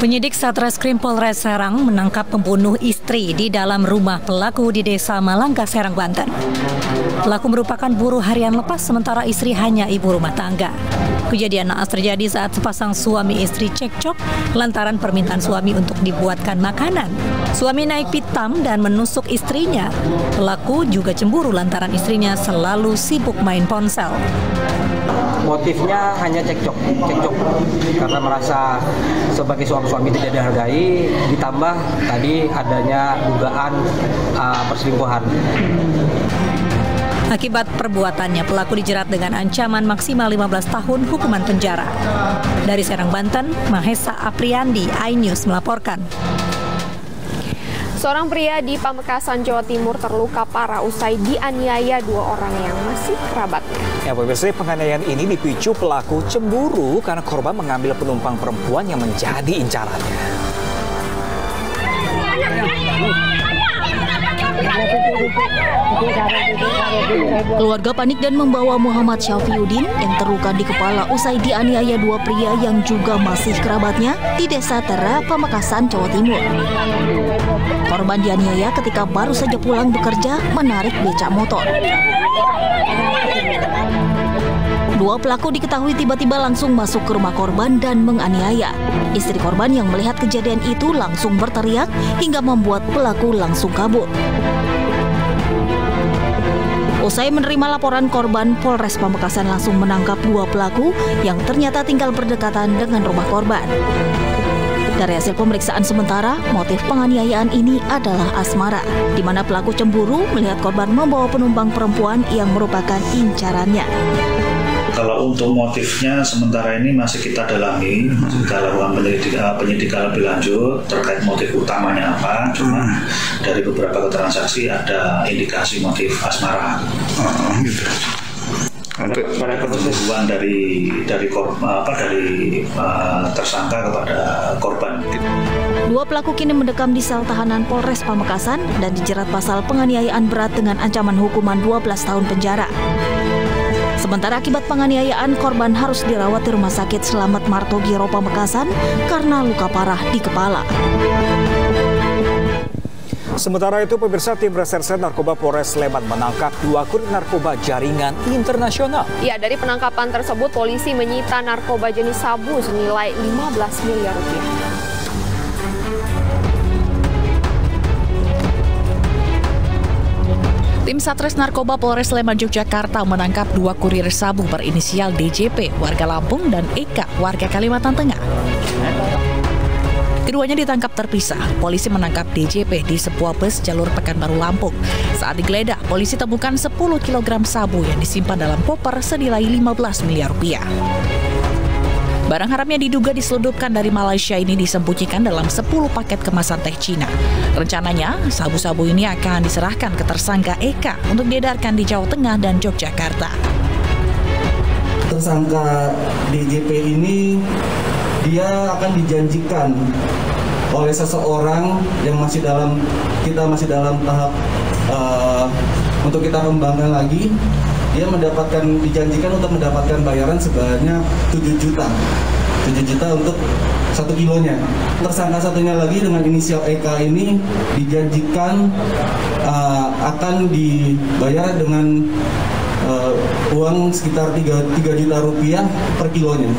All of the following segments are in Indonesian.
Penyidik Satreskrim Polres Serang menangkap pembunuh istri di dalam rumah pelaku di Desa Malangka, Serang, Banten. Pelaku merupakan buruh harian lepas sementara istri hanya ibu rumah tangga. Kejadian naas terjadi saat sepasang suami istri cekcok lantaran permintaan suami untuk dibuatkan makanan. Suami naik pitam dan menusuk istrinya. Pelaku juga cemburu lantaran istrinya selalu sibuk main ponsel. Motifnya hanya cekcok karena merasa sebagai suami tidak dihargai, ditambah tadi adanya dugaan perselingkuhan. Akibat perbuatannya, pelaku dijerat dengan ancaman maksimal 15 tahun hukuman penjara. Dari Serang, Banten, Mahesa Apriandi, iNews melaporkan. Seorang pria di Pamekasan, Jawa Timur terluka parah usai dianiaya dua orang yang masih kerabatnya. Ya, pemirsa, penganiayaan ini dipicu pelaku cemburu karena korban mengambil penumpang perempuan yang menjadi incarannya. Keluarga panik dan membawa Muhammad Syafiuddin yang terluka di kepala usai dianiaya dua pria yang juga masih kerabatnya di Desa Tera, Pamekasan, Jawa Timur. Korban dianiaya ketika baru saja pulang bekerja menarik becak motor. Dua pelaku diketahui tiba-tiba langsung masuk ke rumah korban dan menganiaya. Istri korban yang melihat kejadian itu langsung berteriak hingga membuat pelaku langsung kabur. Usai menerima laporan korban, Polres Pamekasan langsung menangkap dua pelaku yang ternyata tinggal berdekatan dengan rumah korban. Dari hasil pemeriksaan sementara, motif penganiayaan ini adalah asmara, di mana pelaku cemburu melihat korban membawa penumpang perempuan yang merupakan incarannya. Kalau untuk motifnya sementara ini masih kita dalami, masih kita lakukan penyidikan lebih lanjut terkait motif utamanya apa. Cuma dari beberapa keterangan saksi ada indikasi motif asmara. Gitu. Pada pembunuhan dari tersangka kepada korban. Dua pelaku kini mendekam di sel tahanan Polres Pamekasan dan dijerat pasal penganiayaan berat dengan ancaman hukuman 12 tahun penjara. Sementara akibat penganiayaan, korban harus dirawat di Rumah Sakit Slamet Martogiro Pamekasan karena luka parah di kepala. Sementara itu, pemirsa, tim reserse narkoba Polres Sleman menangkap dua kurir narkoba jaringan internasional. Ya, dari penangkapan tersebut, polisi menyita narkoba jenis sabu senilai 15 miliar rupiah. Tim Satres Narkoba Polres Sleman, Yogyakarta menangkap dua kurir sabu berinisial DJP, warga Lampung, dan Eka, warga Kalimantan Tengah. Keduanya ditangkap terpisah. Polisi menangkap DJP di sebuah bus jalur Pekanbaru, Lampung. Saat digeledah, polisi temukan 10 kg sabu yang disimpan dalam koper senilai 15 miliar rupiah. Barang haram yang diduga diselundupkan dari Malaysia ini disembunyikan dalam 10 paket kemasan teh Cina. Rencananya, sabu-sabu ini akan diserahkan ke tersangka Eka untuk diedarkan di Jawa Tengah dan Yogyakarta. Tersangka DJP ini dia akan dijanjikan oleh seseorang yang masih dalam tahap untuk kita kembangkan lagi. Dia dijanjikan untuk mendapatkan bayaran sebanyak 7 juta untuk 1 kilonya. Tersangka satunya lagi dengan inisial EK ini dijanjikan akan dibayar dengan uang sekitar 3 juta rupiah per kilonya.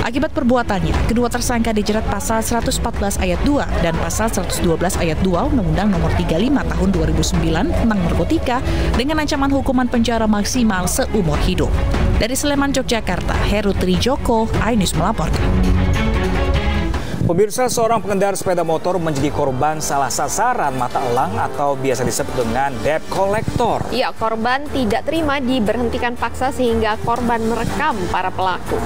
Akibat perbuatannya, kedua tersangka dijerat pasal 114 ayat 2 dan pasal 112 ayat 2 Undang-Undang Nomor 35 Tahun 2009 tentang narkotika dengan ancaman hukuman penjara maksimal seumur hidup. Dari Sleman, Yogyakarta, Heru Trijoko, iNews melaporkan. Pemirsa, seorang pengendara sepeda motor menjadi korban salah sasaran mata elang atau biasa disebut dengan debt collector. Ya, korban tidak terima diberhentikan paksa sehingga korban merekam para pelaku.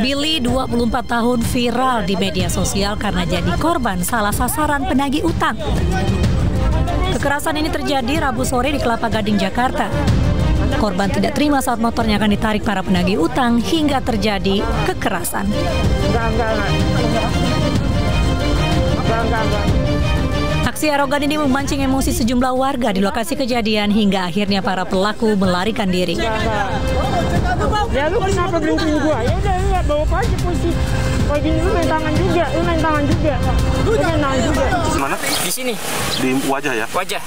Billy, 24 tahun, viral di media sosial karena jadi korban salah sasaran penagih utang. Kekerasan ini terjadi Rabu sore di Kelapa Gading, Jakarta. Korban tidak terima saat motornya akan ditarik para penagih utang hingga terjadi kekerasan. Aksi arogan ini memancing emosi sejumlah warga di lokasi kejadian hingga akhirnya para pelaku melarikan diri. Ya lu kenapa berhentiin gua? Ya udah bawa aja polisi. Kalau gini lu main tangan juga, lu main tangan juga. Mana? Di sini. Di wajah ya? Wajah,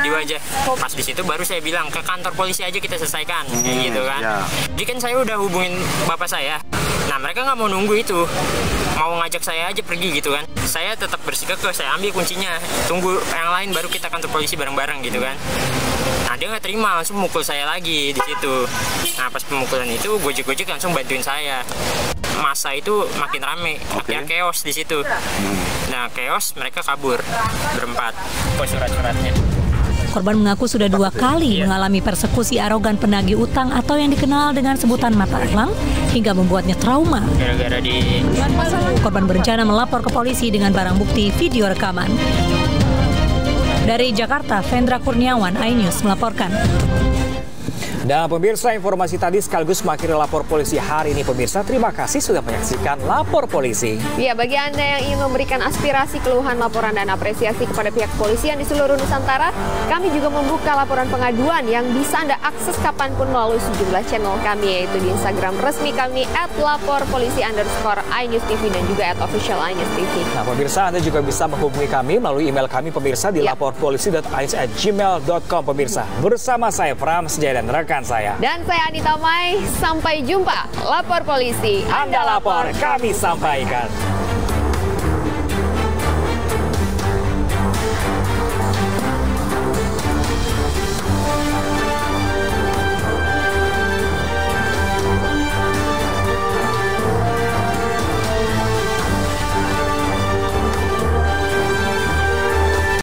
di wajah. Pas di situ baru saya bilang ke kantor polisi aja kita selesaikan, gitu kan. Ya. Jadi kan saya udah hubungin bapak saya. Nah mereka nggak mau nunggu itu, mau ngajak saya aja pergi gitu kan. Saya tetap bersikukuh, saya ambil kuncinya, tunggu yang lain baru kita kantor polisi bareng-bareng gitu kan. Nah dia nggak terima, langsung mukul saya lagi di situ. Nah pas pemukulan itu Gojek langsung bantuin saya. Masa itu makin rame, makin chaos di situ. Nah chaos, mereka kabur berempat. Kok surat-suratnya? Korban mengaku sudah 2 kali mengalami persekusi arogan penagih utang atau yang dikenal dengan sebutan mata elang hingga membuatnya trauma. Gara-gara di Korban berencana melapor ke polisi dengan barang bukti video rekaman. Dari Jakarta, Vendra Kurniawan, iNews melaporkan. Dan pemirsa, informasi tadi sekaligus mengakhiri lapor polisi hari ini. Pemirsa, terima kasih sudah menyaksikan lapor polisi. Ya, bagi Anda yang ingin memberikan aspirasi, keluhan, laporan, dan apresiasi kepada pihak kepolisian di seluruh Nusantara, kami juga membuka laporan pengaduan yang bisa Anda akses kapanpun melalui sejumlah channel kami, yaitu di Instagram resmi kami @laporpolisi_iNewsTV dan juga @official_iNewsTV. Nah, pemirsa, Anda juga bisa menghubungi kami melalui email kami pemirsa di laporpolisi.inews@gmail.com pemirsa. Bersama saya Pram Sejaya dan rekan saya. Dan saya Anita Mai, sampai jumpa. Lapor polisi. Anda lapor, kami sampaikan.